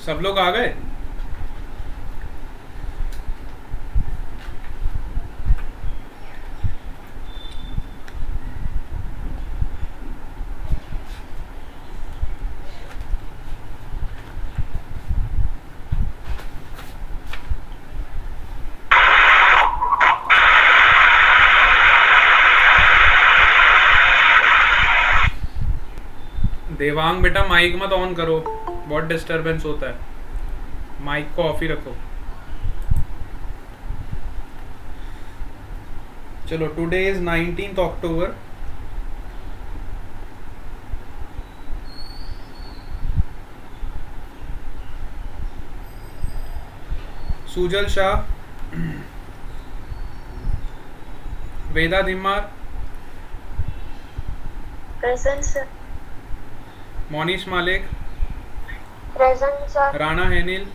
सब लोग आ गए? देवांग बेटा माइक मत ऑन करो, बहुत डिस्टरबेंस होता है, माइक को ऑफ ही रखो। चलो, today is 19th October. Sujal Shah, Veda Dimar, present sir. Monish Malik, present sir. Rana Hanil,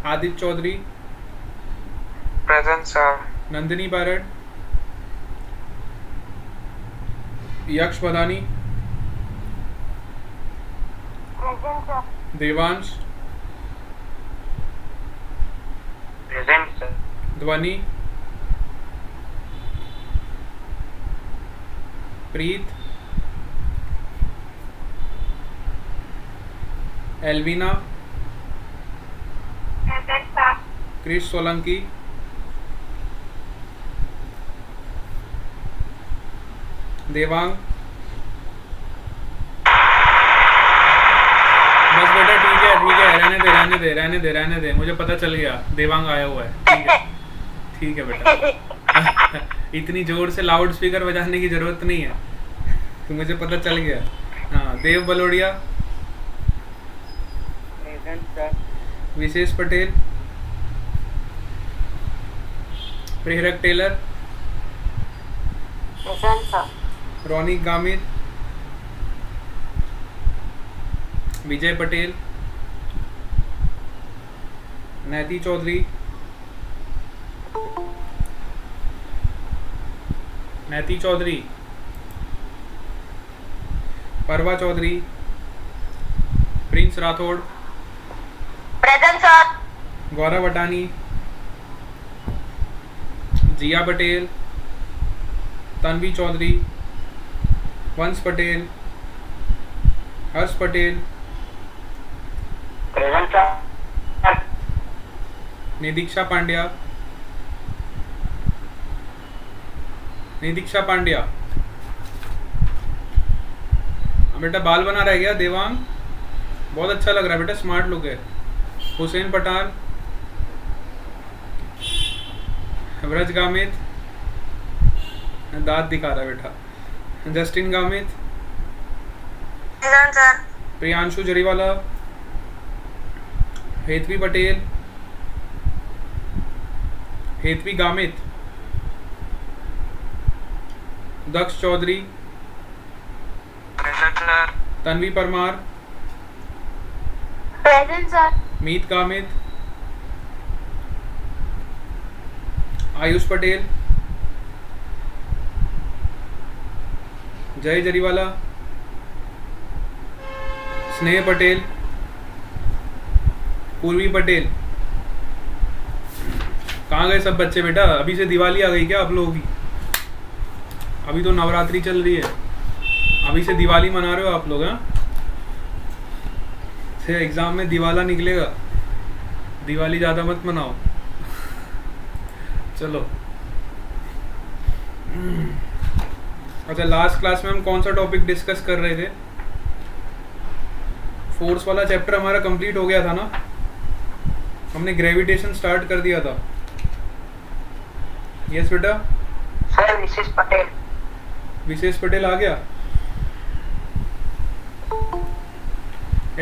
Aditya Chaudhary, present sir. Nandini Barad, Yaksh Badani, present sir. Devansh, present sir. Dhvani, Preet, Elvina, present sir. Krish Solanki, Devang. बस बेटा ठीक है, रहने दे, मुझे पता चल गया देवांग आया हुआ है। ठीक है बेटा। इतनी जोर से लाउड स्पीकर बजाने की जरूरत नहीं है, तो मुझे पता चल गया। हाँ, Dev Balodiya, present sir. Vishesh Patel, Prerak Tailor, present sir. Raunik Gamit, Vijay Patel, Naiti Chaudhary, Parva Chaudhary, Prince Rathod, present sir. Gaurav Atani, Jiya Patel, Tanvi Chaudhary, Vansh Patel, Harsh Patel, present sir. Nidiksha Pandya. बेटा बाल बना रह गया देवांग, बहुत अच्छा लग रहा है बेटा, स्मार्ट लुक है। हुसैन पठान, व्रज गामित, दांत दिखा रहा है बेटा। Justin Gamit, present sir. Priyanshu Jariwala, Hetvi Patel, Hetvi Gamit, Daksh Chaudhary, present sir. Tanvi Parmar, present sir. Meet Gamit, Aayush Patel, Jay Jariwala, स्नेह पटेल, पूर्वी पटेल। कहाँ गए सब बच्चे बेटा? अभी से दिवाली आ गई क्या आप लोगों की? अभी तो नवरात्रि चल रही है, अभी से दिवाली मना रहे हो आप लोग? हाँ, से एग्जाम में दिवाला निकलेगा, दिवाली ज़्यादा मत मनाओ। चलो, अच्छा, लास्ट क्लास में हम कौन सा टॉपिक डिस्कस कर रहे थे? फोर्स वाला चैप्टर हमारा कंप्लीट हो गया था ना, हमने ग्रेविटेशन स्टार्ट कर दिया था। यस बेटा। सर विशेष पटेल आ गया?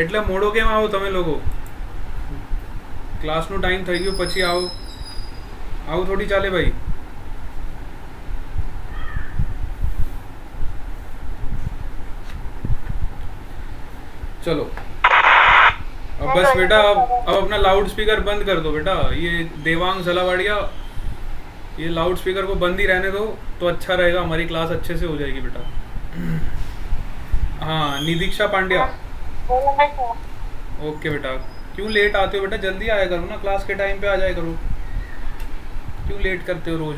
એટલે મોડો કેમ આવો તમે લોકો? ક્લાસનો ટાઈમ થઈ ગયો પછી આવો? આવું થોડી ચાલે ભાઈ। चलो, अब बस बेटा, अब अपना लाउड स्पीकर बंद कर दो बेटा। ये देवांग सलावाड़िया, ये लाउड स्पीकर को बंद ही रहने दो तो अच्छा रहेगा, हमारी क्लास अच्छे से हो जाएगी बेटा। हाँ, निदीक्षा पांड्या, ओके बेटा। क्यों लेट आते हो बेटा? जल्दी आया करो ना, क्लास के टाइम पे आ जाया करो। क्यों लेट करते हो रोज?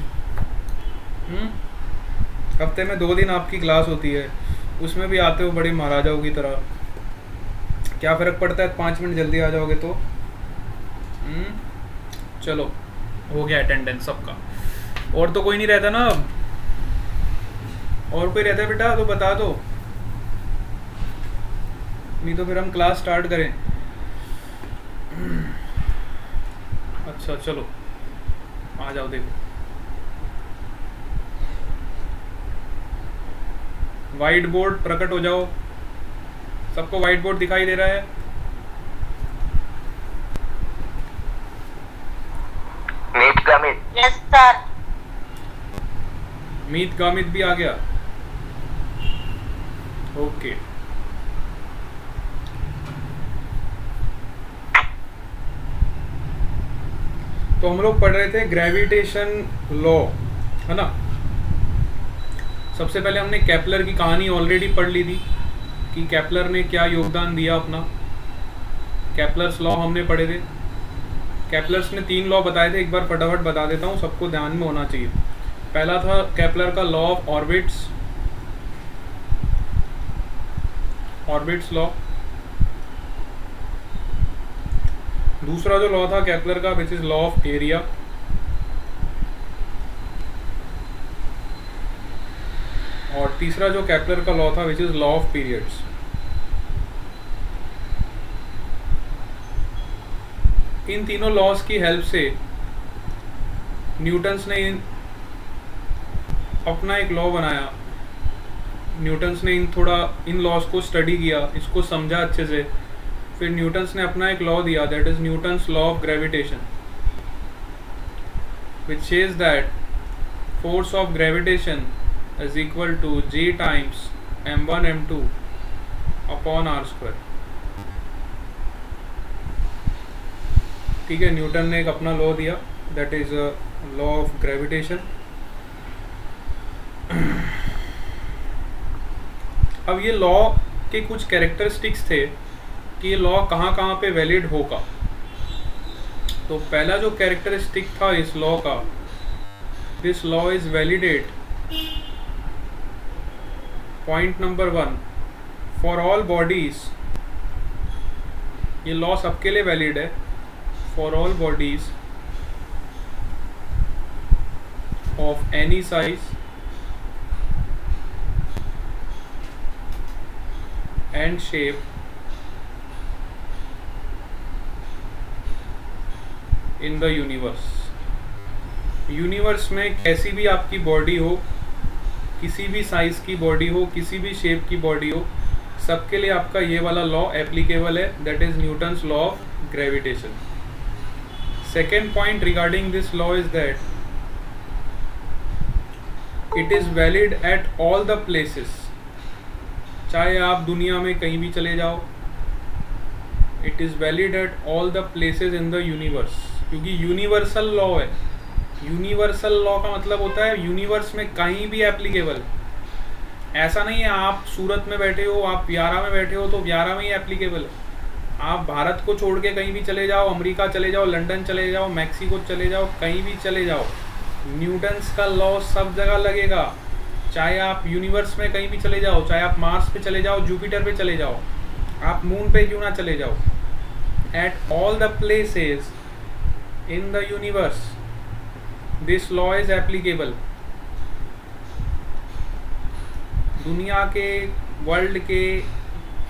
हफ्ते में 2 दिन आपकी क्लास होती है, उसमें भी आते हो बड़े महाराजाओं की तरह। क्या फ़र्क पड़ता है 5 मिनट जल्दी आ जाओगे तो? चलो, हो गया अटेंडेंस सबका। और तो कोई नहीं रहता ना अब? और कोई रहता है बेटा तो बता दो, नहीं तो फिर हम क्लास स्टार्ट करें। अच्छा चलो आ जाओ। देखो वाइट बोर्ड प्रकट हो जाओ। सबको वाइट बोर्ड दिखाई दे रहा है? मीत गमित। Yes sir. मीत गामित भी आ गया? ओके। तो हम लोग पढ़ रहे थे ग्रेविटेशन लॉ, है ना। सबसे पहले हमने केपलर की कहानी ऑलरेडी पढ़ ली थी कि केपलर ने क्या योगदान दिया अपना। केपलर्स लॉ हमने पढ़े थे। केपलर्स ने 3 लॉ बताए थे, एक बार फटाफट बता देता हूँ, सबको ध्यान में होना चाहिए। पहला था केपलर का law of orbits, orbits law. दूसरा जो लॉ था केपलर का which is law of area. और तीसरा जो केपलर का लॉ था which is law of periods. इन तीनों लॉज की हेल्प से न्यूटन्स ने अपना एक लॉ बनाया। न्यूटन्स ने इन लॉज को स्टडी किया, इसको समझा अच्छे से, फिर न्यूटन्स ने अपना एक लॉ दिया, that is Newton's law of gravitation, which says that force of gravitation is equal to g times m1 m2 upon r square। ठीक है, न्यूटन ने एक अपना लॉ दिया, that is law of gravitation. अब ये लॉ के कुछ कैरेक्टरिस्टिक्स थे कि ये लॉ कहाँ कहाँ पे वैलिड होगा। तो पहला जो कैरेक्टरिस्टिक था इस लॉ का, this law is validate, point number 1, for all bodies. ये लॉ सबके लिए वैलिड है, for all bodies of any size and shape in the universe. Universe में कैसी भी आपकी बॉडी हो, किसी भी साइज की बॉडी हो, किसी भी शेप की बॉडी हो, सबके लिए आपका ये वाला लॉ एप्लीकेबल है, that is Newton's law of gravitation. Second point regarding this law is that it is valid at all the places. चाहे आप दुनिया में कहीं भी चले जाओ, it is valid at all the places in the universe, क्योंकि यूनिवर्सल लॉ है। यूनिवर्सल लॉ का मतलब होता है यूनिवर्स में कहीं भी एप्लीकेबल। ऐसा नहीं है आप सूरत में बैठे हो, आप व्यारा में बैठे हो तो व्यारा में ही एप्लीकेबल है। आप भारत को छोड़ के कहीं भी चले जाओ, अमेरिका चले जाओ, लंदन चले जाओ, मैक्सिको चले जाओ, कहीं भी चले जाओ, न्यूटन्स का लॉ सब जगह लगेगा। चाहे आप यूनिवर्स में कहीं भी चले जाओ, चाहे आप मार्स पे चले जाओ, जुपिटर पे चले जाओ, आप मून पे क्यों ना चले जाओ, at all the places in the universe this law is applicable. दुनिया के, वर्ल्ड के,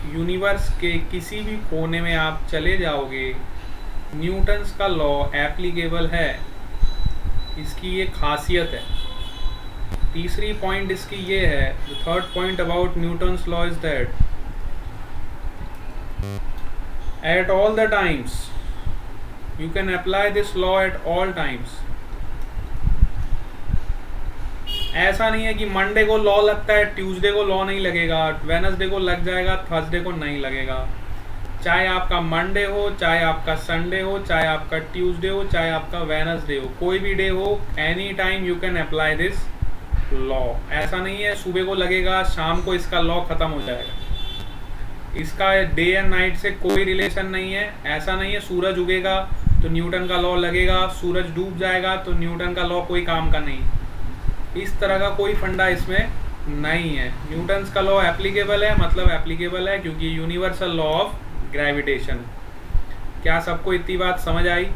यूनिवर्स के किसी भी कोने में आप चले जाओगे, न्यूटन्स का लॉ एप्लीकेबल है। इसकी ये खासियत है। तीसरी पॉइंट इसकी ये है, the third point about Newton's law is that at all the times you can apply this law at all times। ऐसा नहीं है कि मंडे को लॉ लगता है, ट्यूसडे को लॉ नहीं लगेगा, वेडनेसडे को लग जाएगा, थर्सडे को नहीं लगेगा। चाहे आपका मंडे हो, चाहे आपका संडे हो, चाहे आपका ट्यूसडे हो, चाहे आपका वेडनेसडे हो, कोई भी डे हो, any time you can apply this law. ऐसा नहीं है सुबह को लगेगा, शाम को इसका लॉ खत्म हो जाएगा। इसका डे एंड नाइट से कोई रिलेशन नहीं है। ऐसा नहीं है सूरज उगेगा तो न्यूटन का लॉ लगेगा, सूरज डूब जाएगा तो न्यूटन का लॉ कोई काम का नहीं। इस तरह का कोई फंडा इसमें नहीं है। न्यूटन्स का लॉ एप्लीकेबल है, मतलब एप्लीकेबल है क्योंकि यूनिवर्सल लॉ ऑफ ग्रेविटेशन। क्या सबको इतनी बात समझ आई?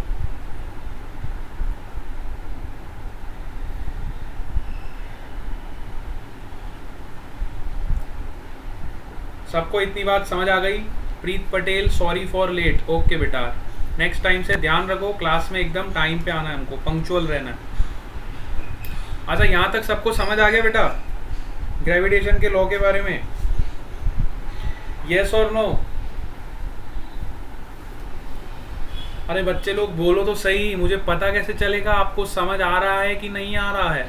सबको इतनी बात समझ आ गई? Preet Patel sorry for late. Okay बेटा, नेक्स्ट टाइम से ध्यान रखो, क्लास में एकदम टाइम पे आना है, हमको पंक्चुअल रहना है। अच्छा, यहाँ तक सबको समझ आ गया बेटा ग्रेविटेशन के लॉ के बारे में? यस और नो? अरे बच्चे लोग बोलो तो सही, मुझे पता कैसे चलेगा आपको समझ आ रहा है कि नहीं आ रहा है।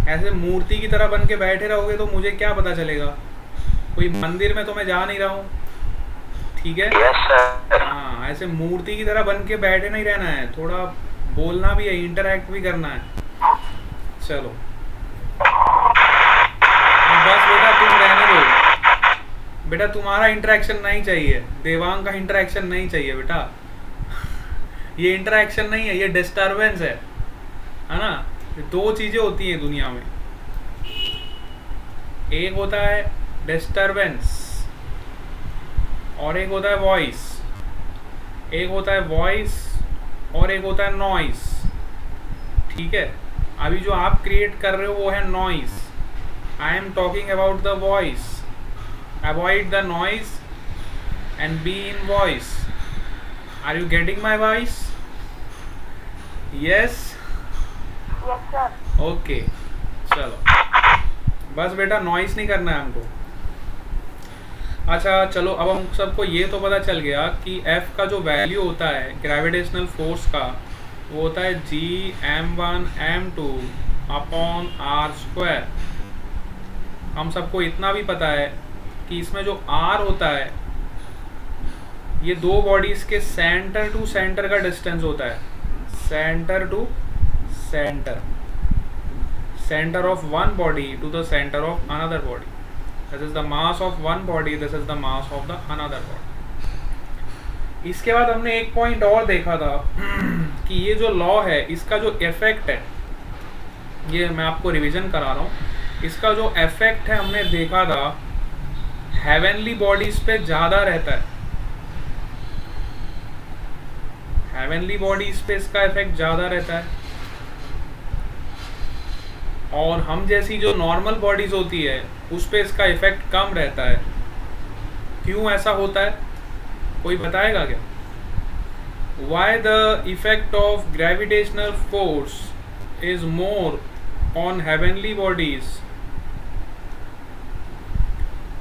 ऐसे मूर्ति की तरह बन के बैठे रहोगे तो मुझे क्या पता चलेगा? कोई मंदिर में तो मैं जा नहीं रहा हूँ, ठीक है? Yes sir. हाँ, ऐसे मूर्ति की तरह बन के बैठे नहीं रहना है, थोड़ा बोलना भी है, इंटरैक्ट भी करना है। चलो बस बेटा तुम रहने दो बेटा, तुम्हारा इंटरेक्शन नहीं चाहिए, देवांग का इंटरेक्शन नहीं चाहिए बेटा। ये इंटरेक्शन नहीं है, ये डिस्टरबेंस है ना? दो चीजें होती हैं दुनिया में, एक होता है डिस्टरबेंस और एक होता है वॉइस। एक होता है वॉइस और एक होता है नॉइस, ठीक है? अभी जो आप क्रिएट कर रहे हो वो है noise. I am talking about the voice. Avoid the noise and be in voice. Are you getting my voice? Yes? Yes sir. Okay, चलो बस बेटा नॉइस नहीं करना है हमको। अच्छा चलो, अब हम सबको ये तो पता चल गया कि F का जो वैल्यू होता है ग्रेविटेशनल फोर्स का, वो होता है Gm1m2 अपॉन r²। हम सबको इतना भी पता है कि इसमें जो r होता है ये दो बॉडीज के सेंटर टू सेंटर का डिस्टेंस होता है। Centre to centre, center of one body to the center of another body. This is the mass of one body, this is the mass of the another body. इसके बाद हमने एक point और देखा था कि ये जो लॉ है इसका जो इफेक्ट है, ये मैं आपको रिवीजन करा रहा हूँ। इसका जो इफेक्ट है हमने देखा था हेवनली बॉडीज पे ज्यादा रहता है। हेवनली बॉडीज पे इसका इफेक्ट ज्यादा रहता है और हम जैसी जो नॉर्मल बॉडीज होती है उस पे इसका इफेक्ट कम रहता है। क्यों ऐसा होता है, कोई बताएगा क्या? Why the effect of gravitational force is more on heavenly bodies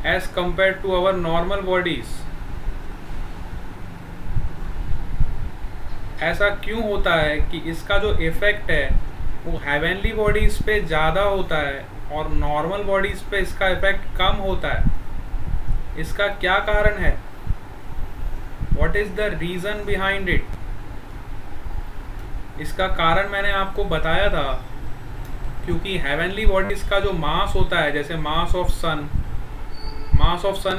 as compared to our normal bodies? ऐसा क्यों होता है कि इसका जो इफेक्ट है वो हेवनली बॉडीज पे ज़्यादा होता है और नॉर्मल बॉडीज पे इसका इफेक्ट कम होता है? इसका क्या कारण है? What is the reason behind it? इसका कारण मैंने आपको बताया था, क्योंकि हेवनली बॉडीज का जो मास होता है, जैसे mass of sun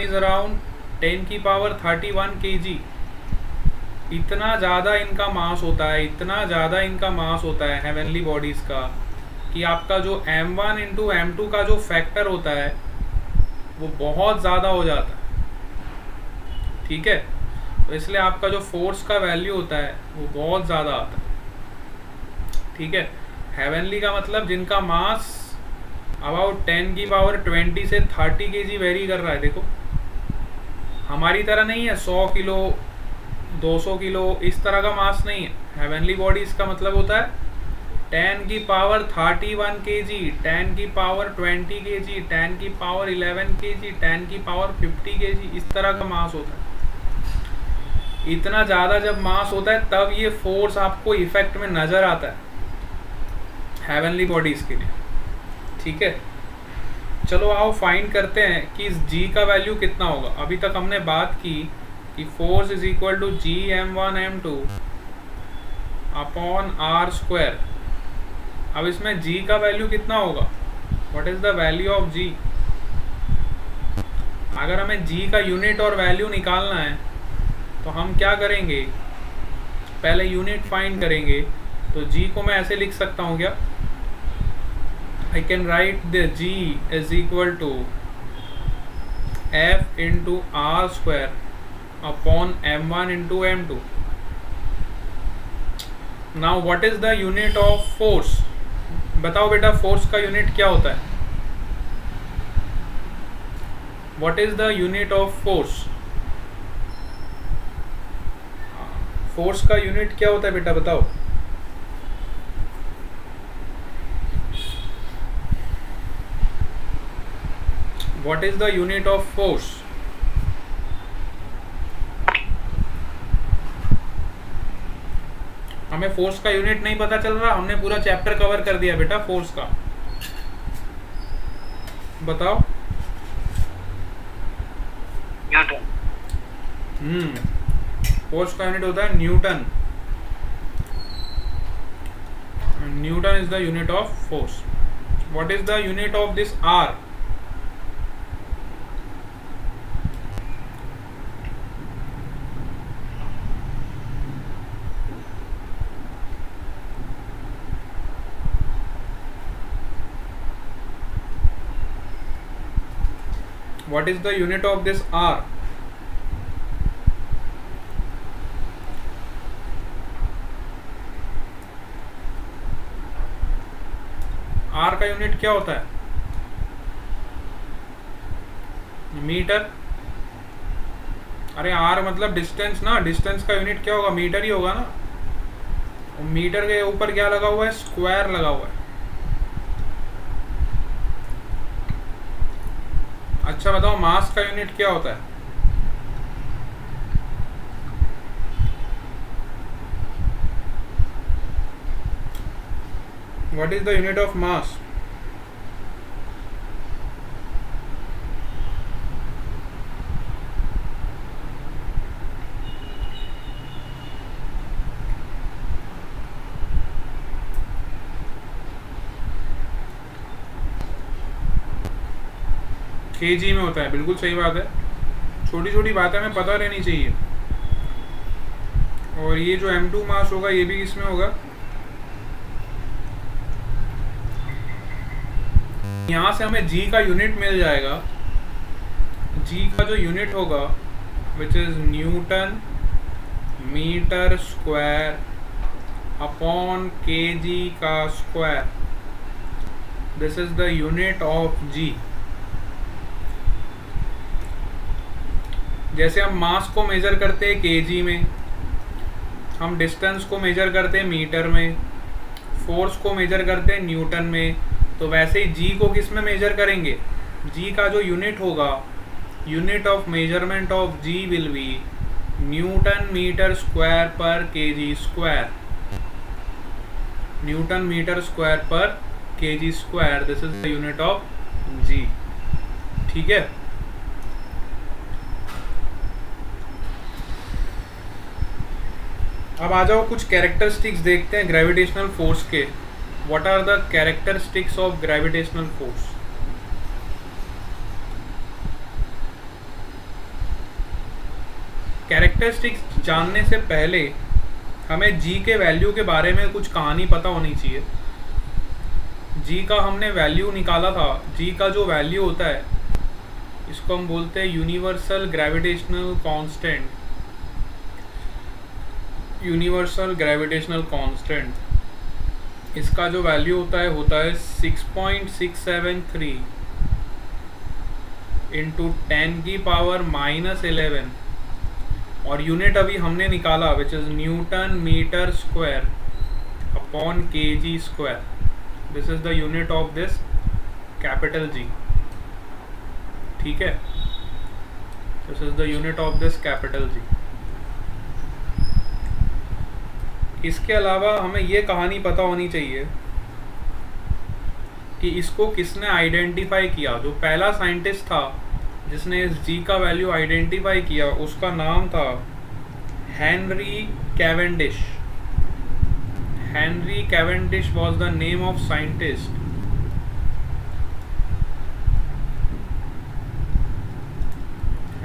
is around 10⁻31 kg। इतना ज़्यादा इनका मास होता है, इतना ज़्यादा इनका मास होता है हेवनली बॉडीज़ का कि आपका जो m1 इंटू m2 का जो फैक्टर होता है वो बहुत ज़्यादा हो जाता है, ठीक है? तो इसलिए आपका जो फोर्स का वैल्यू होता है वो बहुत ज़्यादा आता है, ठीक है? हेवनली का मतलब जिनका मास अबाउट 10⁻20 से 30 kg वेरी कर रहा है। देखो हमारी तरह नहीं है 100 किलो 200 किलो, इस तरह का मास नहीं है। हेवनली बॉडीज का मतलब होता है 10⁻31 kg, 10⁻20 kg, 10⁻11 kg, 10⁻50 kg, इस तरह का मास होता है। इतना ज़्यादा जब मास होता है तब ये फोर्स आपको इफेक्ट में नज़र आता है हेवनली बॉडीज के लिए, ठीक है? चलो आओ फाइंड करते हैं कि इस G का वैल्यू कितना होगा। अभी तक हमने बात की कि force is equal to Gm1m2 upon r²। अब इसमें G का वैल्यू कितना होगा? What is the value of G? अगर हमें जी का यूनिट और वैल्यू निकालना है तो हम क्या करेंगे, पहले यूनिट फाइंड करेंगे। तो जी को मैं ऐसे लिख सकता हूँ क्या, I can write the G is equal to F into R square upon m1 into m2। Now what is the unit of force? बताओ बेटा, फोर्स का यूनिट क्या होता है? What is the unit of force? Force का unit क्या होता है बेटा, बताओ। What is the unit of force? हमें फोर्स का यूनिट नहीं पता चल रहा, हमने पूरा चैप्टर कवर कर दिया बेटा फोर्स का। बताओ। न्यूटन। फोर्स का यूनिट होता है newton. Newton is the unit of force. What is the unit of this R? What is the unit of this R? R का यूनिट क्या होता है? मीटर। अरे R मतलब डिस्टेंस ना, डिस्टेंस का यूनिट क्या होगा? मीटर ही होगा ना। और मीटर के ऊपर क्या लगा हुआ है? स्क्वायर लगा हुआ है। अच्छा बताओ, मास का यूनिट क्या होता है? What is the unit of mass? KG में होता है, बिल्कुल सही बात है। छोटी छोटी बातें हमें पता रहनी चाहिए। और ये जो m2 मास होगा ये भी इसमें होगा। यहाँ से हमें g का यूनिट मिल जाएगा। g का जो यूनिट होगा which is newton metre square upon kg का square. This is the unit of g। जैसे हम मास को मेजर करते हैं केजी में, हम डिस्टेंस को मेजर करते हैं मीटर में, फोर्स को मेजर करते हैं न्यूटन में, तो वैसे ही जी को किस में मेजर करेंगे? जी का जो यूनिट होगा, unit of measurement of G will be newton metre square per KG square. Newton metre square per KG square, this is the unit of G. ठीक है। अब आ जाओ कुछ कैरेक्टरिस्टिक्स देखते हैं ग्रेविटेशनल फोर्स के। What are the characteristics of gravitational force? Characteristics जानने से पहले हमें जी के वैल्यू के बारे में कुछ कहानी पता होनी चाहिए। जी का हमने वैल्यू निकाला था। जी का जो वैल्यू होता है इसको हम बोलते हैं universal gravitational constant. Universal gravitational constant, इसका जो वैल्यू होता है 6.673 इंटू 10 की पावर -11 और यूनिट अभी हमने निकाला which is newton metre square upon kg square. This is the unit of this capital G. ठीक है, this is the unit of this capital G. इसके अलावा हमें ये कहानी पता होनी चाहिए कि इसको किसने आइडेंटिफाई किया। जो पहला साइंटिस्ट था जिसने इस जी का वैल्यू आइडेंटिफाई किया उसका नाम था Henry Cavendish. Henry Cavendish was the name of scientist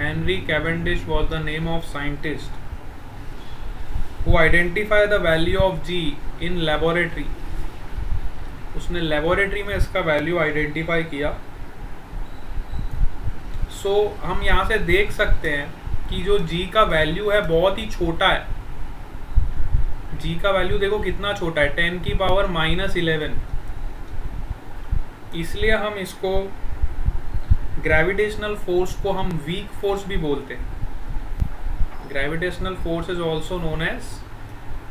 Henry Cavendish was the name of scientist who identified the value of G in laboratory. उसने लेबोरेटरी में इसका वैल्यू आइडेंटिफाई किया. सो हम यहाँ से देख सकते हैं कि जो G का वैल्यू है बहुत ही छोटा है. G का वैल्यू देखो कितना छोटा है, 10⁻⁻11. इसलिए हम इसको ग्रेविटेशनल फोर्स को हम वीक फोर्स भी बोलते हैं. Gravitational force is also known as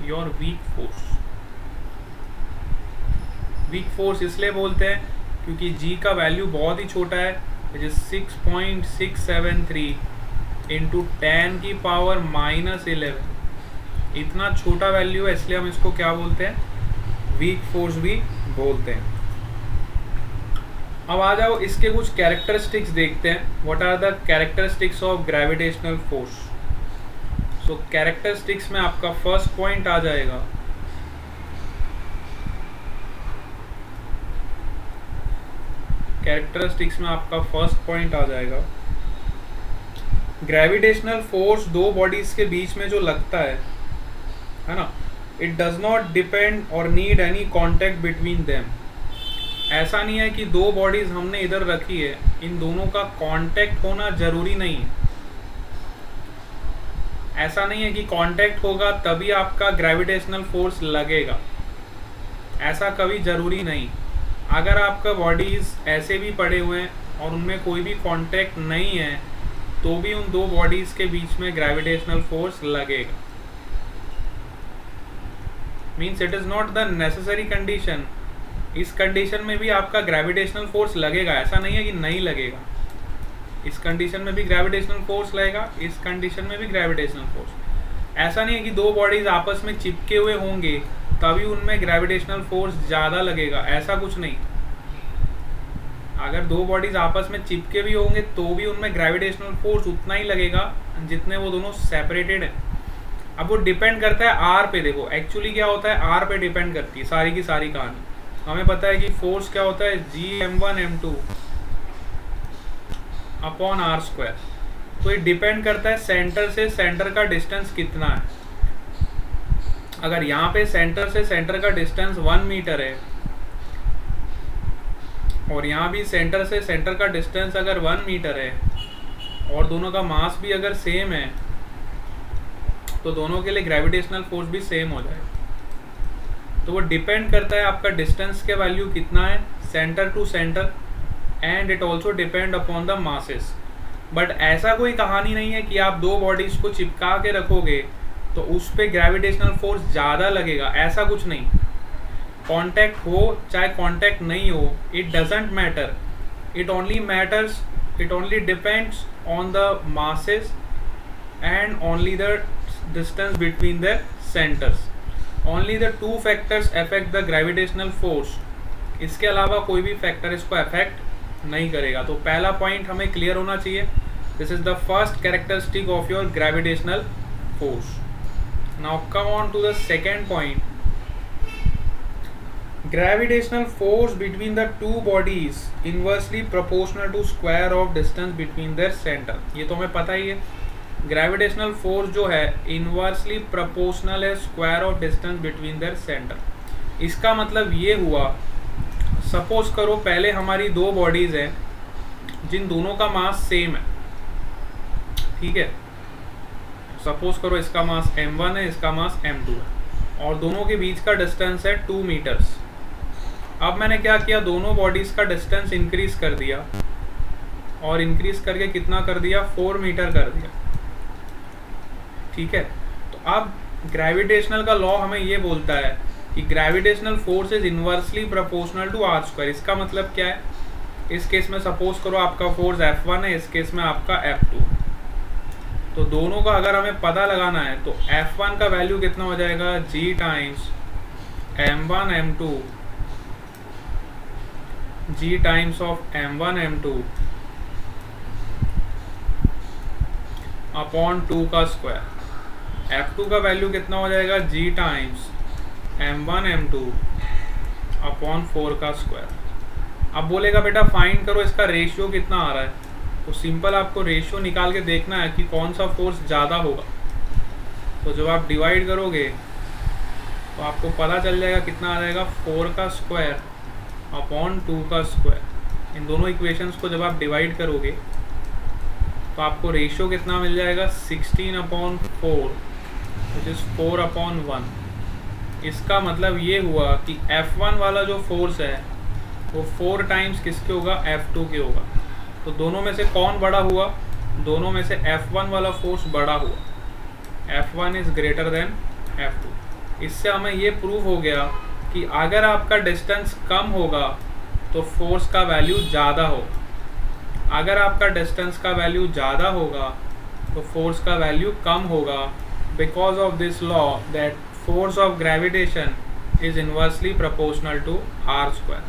your weak force. Weak force इसलिए बोलते हैं क्योंकि G का वैल्यू बहुत ही छोटा है, विच इज 6.673 इंटू 10⁻⁻11. इतना छोटा वैल्यू है, इसलिए हम इसको क्या बोलते हैं, वीक फोर्स भी बोलते हैं. अब आ जाओ इसके कुछ कैरेक्टरिस्टिक्स देखते हैं. What are the characteristics of gravitational force. So characteristics में आपका फर्स्ट पॉइंट आ जाएगा ग्रेविटेशनल फोर्स दो बॉडीज के बीच में जो लगता है ना, इट डज नॉट डिपेंड और need any contact between them. ऐसा नहीं है कि दो बॉडीज हमने इधर रखी है, इन दोनों का कांटेक्ट होना जरूरी नहीं है. ऐसा नहीं है कि कांटेक्ट होगा तभी आपका ग्रेविटेशनल फोर्स लगेगा, ऐसा कभी जरूरी नहीं. अगर आपका बॉडीज ऐसे भी पड़े हुए हैं और उनमें कोई भी कांटेक्ट नहीं है तो भी उन दो बॉडीज के बीच में ग्रेविटेशनल फोर्स लगेगा. Means it is not the necessary condition. इस कंडीशन में भी आपका ग्रेविटेशनल फोर्स लगेगा, ऐसा नहीं है कि नहीं लगेगा. इस कंडीशन में भी ग्रेविटेशनल फोर्स लगेगा, इस कंडीशन में भी ग्रेविटेशनल फोर्स. ऐसा नहीं है कि दो बॉडीज आपस में चिपके हुए होंगे तभी उनमें ग्रेविटेशनल फोर्स ज़्यादा लगेगा, ऐसा कुछ नहीं. अगर दो बॉडीज आपस में चिपके भी होंगे तो भी उनमें ग्रेविटेशनल फोर्स उतना ही लगेगा जितने वो दोनों सेपरेटेड है. अब वो डिपेंड करता है आर पे. देखो एक्चुअली क्या होता है, आर पे डिपेंड करती है सारी की सारी कहानी. हमें पता है कि फोर्स क्या होता है, Gm1m2 अपॉन r². तो ये डिपेंड करता है सेंटर से सेंटर का डिस्टेंस कितना है. अगर यहाँ पे सेंटर से सेंटर का डिस्टेंस 1 मीटर है और यहाँ भी सेंटर से सेंटर का डिस्टेंस अगर 1 मीटर है और दोनों का मास भी अगर सेम है तो दोनों के लिए ग्रेविटेशनल फोर्स भी सेम हो जाएगा. तो वो डिपेंड करता है आपका डिस्टेंस के वैल्यू कितना है centre to centre, and it also depend upon the masses. But ऐसा कोई कहानी नहीं है कि आप दो बॉडीज को चिपका के रखोगे तो उस पर ग्रेविटेशनल फोर्स ज़्यादा लगेगा, ऐसा कुछ नहीं. कांटेक्ट हो चाहे कांटेक्ट नहीं हो, it doesn't matter. It only depends on the masses and only the distance between the centres. Only the two factors affect the gravitational force. इसके अलावा कोई भी फैक्टर इसको अफेक्ट नहीं करेगा. तो पहला पॉइंट हमें क्लियर होना चाहिए. This is the first characteristic of your gravitational force. Now come on to the second point. Gravitational force between the two bodies inversely proportional to square of distance between their center. ये तो हमें पता ही है. Gravitational force जो है inversely proportional है square of distance between their centre. इसका मतलब ये हुआ, सपोज करो पहले हमारी दो बॉडीज हैं जिन दोनों का मास सेम है. ठीक है, सपोज करो इसका मास m1 है, इसका मास m2 है और दोनों के बीच का डिस्टेंस है 2 मीटर्स. अब मैंने क्या किया, दोनों बॉडीज का डिस्टेंस इंक्रीज कर दिया और इंक्रीज करके कितना कर दिया, 4 मीटर कर दिया. ठीक है, तो अब ग्रेविटेशनल का लॉ हमें ये बोलता है कि gravitational force is inversely proportional to r². इसका मतलब क्या है, इस केस में सपोज करो आपका फोर्स F1 है, इस केस में आपका F2. तो दोनों का अगर हमें पता लगाना है तो F1 का वैल्यू कितना हो जाएगा, G times m1 m2 G times of m1 m2 upon 2 का स्क्वायर. F2 का वैल्यू कितना हो जाएगा, G times m1 m2 upon 4 का स्क्वायर. अब बोलेगा बेटा फाइंड करो इसका रेशियो कितना आ रहा है. तो सिंपल आपको रेशियो निकाल के देखना है कि कौन सा फोर्स ज़्यादा होगा। तो जब आप डिवाइड करोगे तो आपको पता चल जाएगा कितना आ जाएगा, 4 का स्क्वायर अपॉन 2 का स्क्वायर। इन दोनों इक्वेशंस को जब आप डिवाइड करोगे तो आपको रेशियो कितना मिल जाएगा, 16/4 विच इज़ 4/1। इसका मतलब ये हुआ कि F1 वाला जो फोर्स है वो 4 टाइम्स किसके होगा, F2 के होगा। तो दोनों में से कौन बड़ा हुआ, दोनों में से F1 वाला फोर्स बड़ा हुआ। F1 is greater than F2। इससे हमें ये प्रूव हो गया कि अगर आपका डिस्टेंस कम होगा तो फोर्स का वैल्यू ज़्यादा होगा, अगर आपका डिस्टेंस का वैल्यू ज़्यादा होगा तो फोर्स का वैल्यू कम होगा, because of this law that force of gravitation is inversely proportional to r square.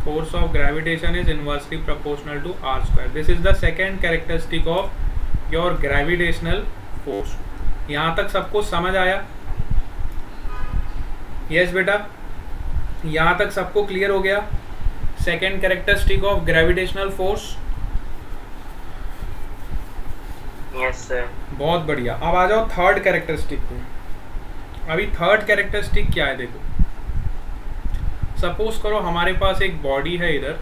Force of gravitation is inversely proportional to r square. This is the second characteristic of your gravitational force. यहाँ तक सबको समझ आया? Yes बेटा, यहाँ तक सबको clear हो गया? Second characteristic of gravitational force. Yes sir. बहुत बढ़िया। अब आ जाओ थर्ड कैरेक्टरिस्टिक पे। अभी थर्ड कैरेक्टरिस्टिक क्या है, देखो सपोज करो हमारे पास एक बॉडी है इधर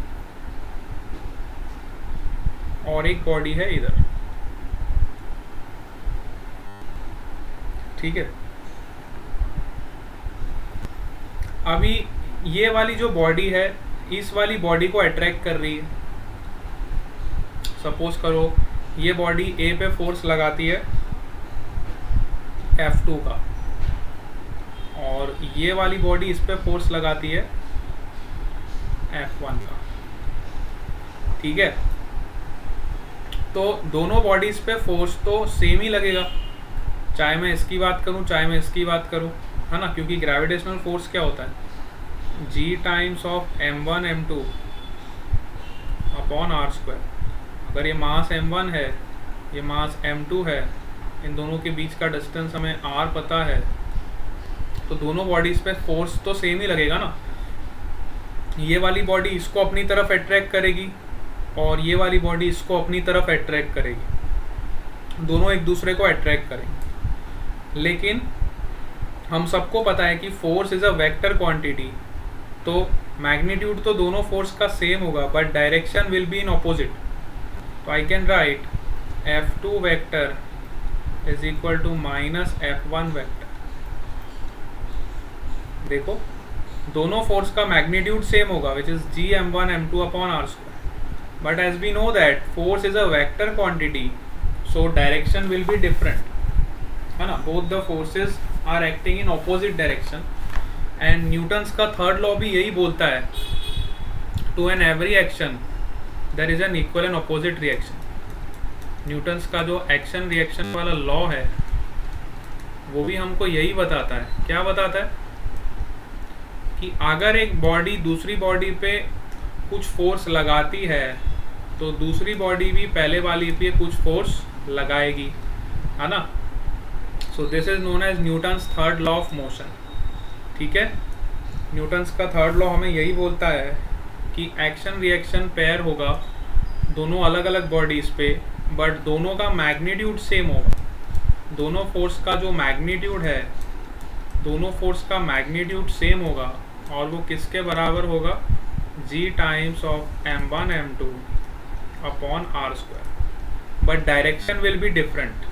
और एक बॉडी है इधर, ठीक है। अभी ये वाली जो बॉडी है इस वाली बॉडी को अट्रैक्ट कर रही है। सपोज करो ये बॉडी ए पे फोर्स लगाती है F2 का और ये वाली बॉडी इस पे फोर्स लगाती है F1 का, ठीक है। तो दोनों बॉडीज पे फोर्स तो सेम ही लगेगा, चाहे मैं इसकी बात करूं चाहे मैं इसकी बात करूं, है ना, क्योंकि ग्रेविटेशनल फोर्स क्या होता है, G times of m1 m2 upon r square. अगर ये मास m1 है ये मास m2 है, इन दोनों के बीच का डिस्टेंस हमें r पता है, तो दोनों बॉडीज पे फोर्स तो सेम ही लगेगा ना। ये वाली बॉडी इसको अपनी तरफ अट्रैक्ट करेगी और ये वाली बॉडी इसको अपनी तरफ अट्रैक्ट करेगी, दोनों एक दूसरे को अट्रैक्ट करेंगे। लेकिन हम सबको पता है कि force is a vector quantity, तो मैग्नीट्यूड तो दोनों फोर्स का सेम होगा but direction will be in opposite. तो I can write F2 vector is equal to minus F1 vector. देखो दोनों फोर्स का मैग्नीट्यूड सेम होगा which is Gm1 m2 upon r square, but as we know that force is a vector quantity so direction will be different, है ना। Both the forces are acting in opposite direction and Newton's का third law भी यही बोलता है, to an every action there is an equal and opposite reaction. Newton's का जो action reaction वाला लॉ है वो भी हमको यही बताता है। क्या बताता है कि अगर एक बॉडी दूसरी बॉडी पे कुछ फोर्स लगाती है तो दूसरी बॉडी भी पहले वाली पे कुछ फोर्स लगाएगी, है ना। So this is known as Newton's third law of motion, ठीक है। न्यूटन्स का थर्ड लॉ हमें यही बोलता है कि एक्शन रिएक्शन पेयर होगा दोनों अलग अलग बॉडीज पे, बट दोनों का मैग्नीट्यूड सेम होगा। दोनों फोर्स का जो मैग्नीट्यूड है, दोनों फोर्स का मैग्नीट्यूड सेम होगा और वो किसके बराबर होगा, G times of m1 m2 upon r square, but direction will be different,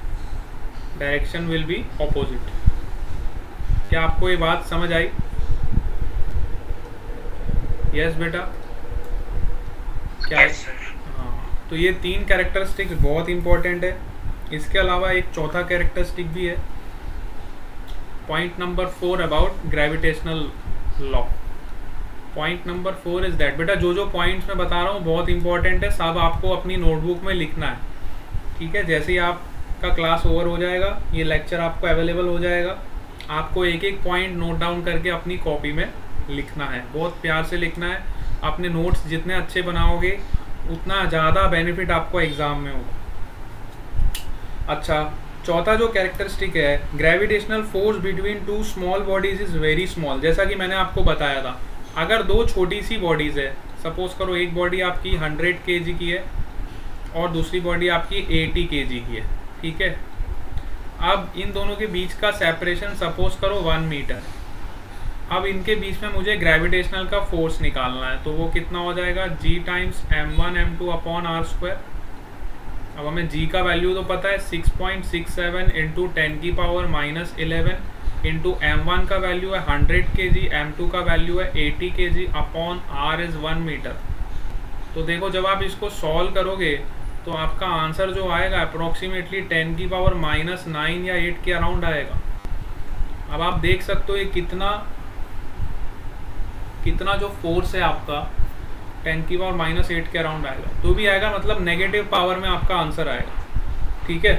direction will B opposite. क्या आपको ये बात समझ आई? यस बेटा, क्या? हाँ, तो ये तीन कैरेक्टरिस्टिक्स बहुत इंपॉर्टेंट है। इसके अलावा एक चौथा कैरेक्टरिस्टिक भी है, point number 4 about gravitational law. Point number 4 is that, बेटा जो जो पॉइंट्स मैं बता रहा हूँ बहुत इंपॉर्टेंट है, सब आपको अपनी नोटबुक में लिखना है, ठीक है। जैसे ही आपका क्लास ओवर हो जाएगा ये लेक्चर आपको अवेलेबल हो जाएगा, आपको एक एक पॉइंट नोट डाउन करके अपनी कॉपी में लिखना है, बहुत प्यार से लिखना है। अपने नोट्स जितने अच्छे बनाओगे उतना ज़्यादा बेनिफिट आपको एग्ज़ाम में होगा। अच्छा, चौथा जो कैरेक्टरिस्टिक है, gravitational force between two small bodies is very small. जैसा कि मैंने आपको बताया था, अगर दो छोटी सी बॉडीज़ है, सपोज करो एक बॉडी आपकी 100 kg की है और दूसरी बॉडी आपकी 80 kg की है, ठीक है। अब इन दोनों के बीच का सेपरेशन सपोज करो 1 मीटर। अब इनके बीच में मुझे ग्रेविटेशनल का फोर्स निकालना है, तो वो कितना हो जाएगा, g times m1 m2 upon r square. अब हमें g का वैल्यू तो पता है 6.67 इंटू 10 की पावर माइनस 11 इंटू m1 का वैल्यू है 100 kg, m2 का वैल्यू है 80 kg upon r is 1 metre. तो देखो जब आप इसको सॉल्व करोगे तो आपका आंसर जो आएगा अप्रोक्सीमेटली 10 की पावर माइनस 9 या 8 के अराउंड आएगा। अब आप देख सकते हो ये कितना जो फोर्स है आपका 10 की पावर माइनस 8 के अराउंड आएगा, तो भी आएगा, मतलब नेगेटिव पावर में आपका आंसर आएगा, ठीक है।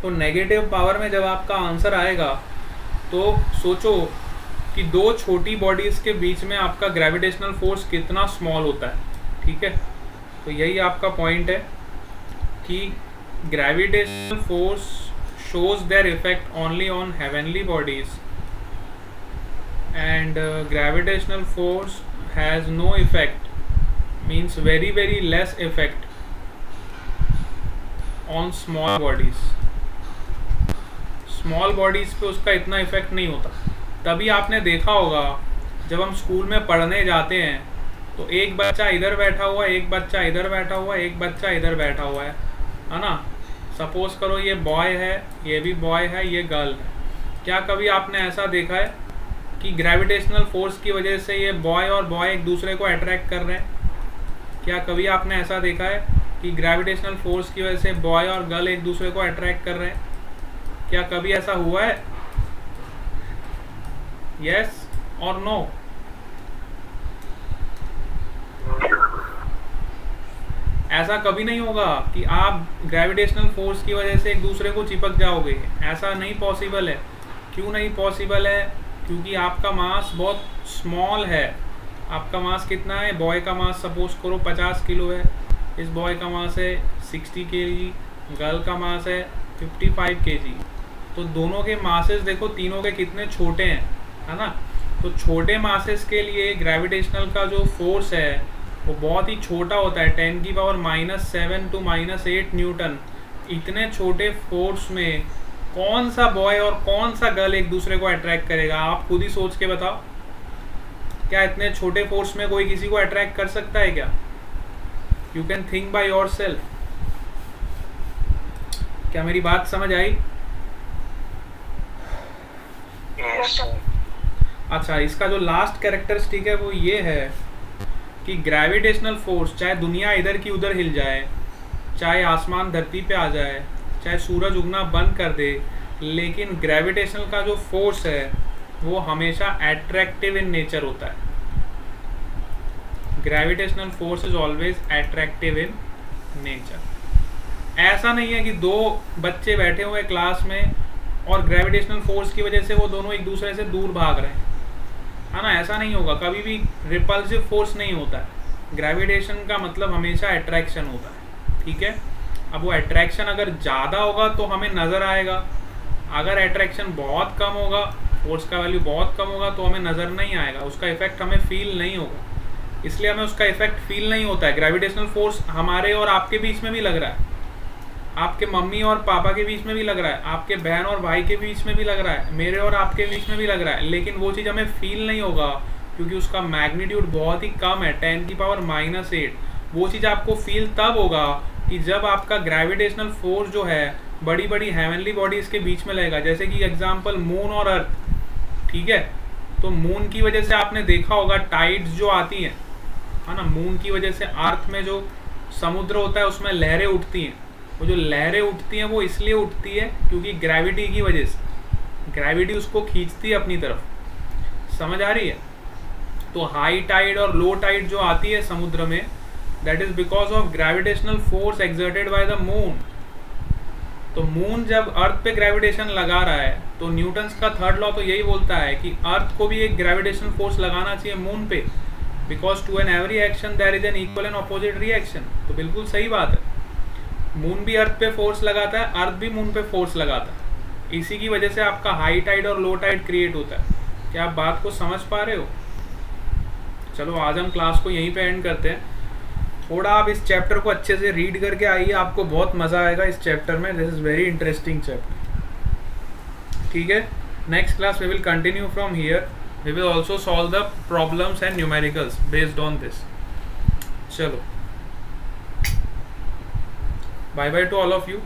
तो नेगेटिव पावर में जब आपका आंसर आएगा तो सोचो कि दो छोटी बॉडीज़ के बीच में आपका ग्रेविटेशनल फोर्स कितना स्मॉल होता है, ठीक है। तो यही आपका पॉइंट है कि gravitational force shows their effect only on heavenly bodies and gravitational force has no effect, means very very less effect on small bodies. Small bodies पे उसका इतना इफेक्ट नहीं होता। तभी आपने देखा होगा जब हम स्कूल में पढ़ने जाते हैं तो एक बच्चा इधर बैठा हुआ है, एक बच्चा इधर बैठा हुआ है, एक बच्चा इधर बैठा हुआ है ना। सपोज करो ये बॉय है, ये भी बॉय है, ये गर्ल है। क्या कभी आपने ऐसा देखा है कि ग्रेविटेशनल फोर्स की वजह से ये बॉय और बॉय एक दूसरे को अट्रैक्ट कर रहे हैं? क्या कभी आपने ऐसा देखा है कि ग्रेविटेशनल फोर्स की वजह से बॉय और गर्ल एक दूसरे को अट्रैक्ट कर रहे हैं? क्या कभी ऐसा हुआ है? यस और नो? ऐसा कभी नहीं होगा कि आप ग्रेविटेशनल फोर्स की वजह से एक दूसरे को चिपक जाओगे, ऐसा नहीं पॉसिबल है। क्यों नहीं पॉसिबल है? क्योंकि आपका मास बहुत स्मॉल है। आपका मास कितना है? बॉय का मास सपोज करो 50 किलो है, इस बॉय का मास है 60 kg, गर्ल का मास है 55 kg। तो दोनों के मासेस देखो तीनों के कितने छोटे हैं, है ना। तो छोटे मासेस के लिए ग्रेविटेशनल का जो फोर्स है वो बहुत ही छोटा होता है, 10 की पावर -7 to -8 न्यूटन। इतने छोटे फोर्स में कौन सा बॉय और कौन सा गर्ल एक दूसरे को अट्रैक्ट करेगा? आप खुद ही सोच के बताओ। क्या इतने छोटे फोर्स में कोई किसी को अट्रैक्ट कर सकता है क्या? You can think by your self. क्या मेरी बात समझ आई? Yes. अच्छा, इसका जो लास्ट कैरेक्टरिस्टिक है वो ये है कि ग्रेविटेशनल फोर्स चाहे दुनिया इधर की उधर हिल जाए, चाहे आसमान धरती पे आ जाए, चाहे सूरज उगना बंद कर दे, लेकिन ग्रेविटेशनल का जो फोर्स है वो हमेशा एट्रैक्टिव इन नेचर होता है। Gravitational force is always attractive in nature. ऐसा नहीं है कि दो बच्चे बैठे हुए क्लास में और ग्रेविटेशनल फोर्स की वजह से वो दोनों एक दूसरे से दूर भाग रहे हैं, है ना। ऐसा नहीं होगा, कभी भी रिपल्सिव फोर्स नहीं होता है। ग्रेविटेशन का मतलब हमेशा अट्रैक्शन होता है, ठीक है। अब वो अट्रैक्शन अगर ज़्यादा होगा तो हमें नज़र आएगा, अगर अट्रैक्शन बहुत कम होगा, फोर्स का वैल्यू बहुत कम होगा तो हमें नज़र नहीं आएगा, उसका इफेक्ट हमें फील नहीं होगा। इसलिए हमें उसका इफेक्ट फील नहीं होता है। ग्रेविटेशनल फोर्स हमारे और आपके बीच में भी लग रहा है, आपके मम्मी और पापा के बीच में भी लग रहा है, आपके बहन और भाई के बीच में भी लग रहा है, मेरे और आपके बीच में भी लग रहा है, लेकिन वो चीज़ हमें फील नहीं होगा क्योंकि उसका मैग्नीट्यूड बहुत ही कम है, 10 की पावर -8। वो चीज़ आपको फील तब होगा कि जब आपका ग्रेविटेशनल फोर्स जो है बड़ी बड़ी हेवनली बॉडीज़ के बीच में लगेगा। जैसे कि एग्जांपल मून और अर्थ, ठीक है। तो मून की वजह से आपने देखा होगा टाइड्स जो आती हैं, है ना। मून की वजह से अर्थ में जो समुद्र होता है उसमें लहरें उठती हैं। वो जो लहरें उठती हैं वो इसलिए उठती है क्योंकि ग्रेविटी की वजह से, ग्रेविटी उसको खींचती है अपनी तरफ। समझ आ रही है? तो हाई टाइड और लो टाइड जो आती है समुद्र में, that is because of gravitational force exerted by the moon. तो मून जब अर्थ पे ग्रेविटेशन लगा रहा है तो न्यूटन्स का थर्ड लॉ तो यही बोलता है कि अर्थ को भी एक ग्रेविटेशनल फोर्स लगाना चाहिए मून पे, because to an every action there is an equal and opposite reaction. तो बिल्कुल सही बात है, मून भी अर्थ पे फोर्स लगाता है, अर्थ भी मून पे फोर्स लगाता है। इसी की वजह से आपका हाई टाइड और लो टाइड क्रिएट होता है। क्या आप बात को समझ पा रहे हो? चलो आज हम क्लास को यहीं पे एंड करते हैं। थोड़ा आप इस चैप्टर को अच्छे से रीड करके आइए, आपको बहुत मज़ा आएगा इस चैप्टर में. This is very interesting chapter. ठीक है, next class we will continue from here. We will also solve the problems and numericals based on this. चलो, bye bye to all of you.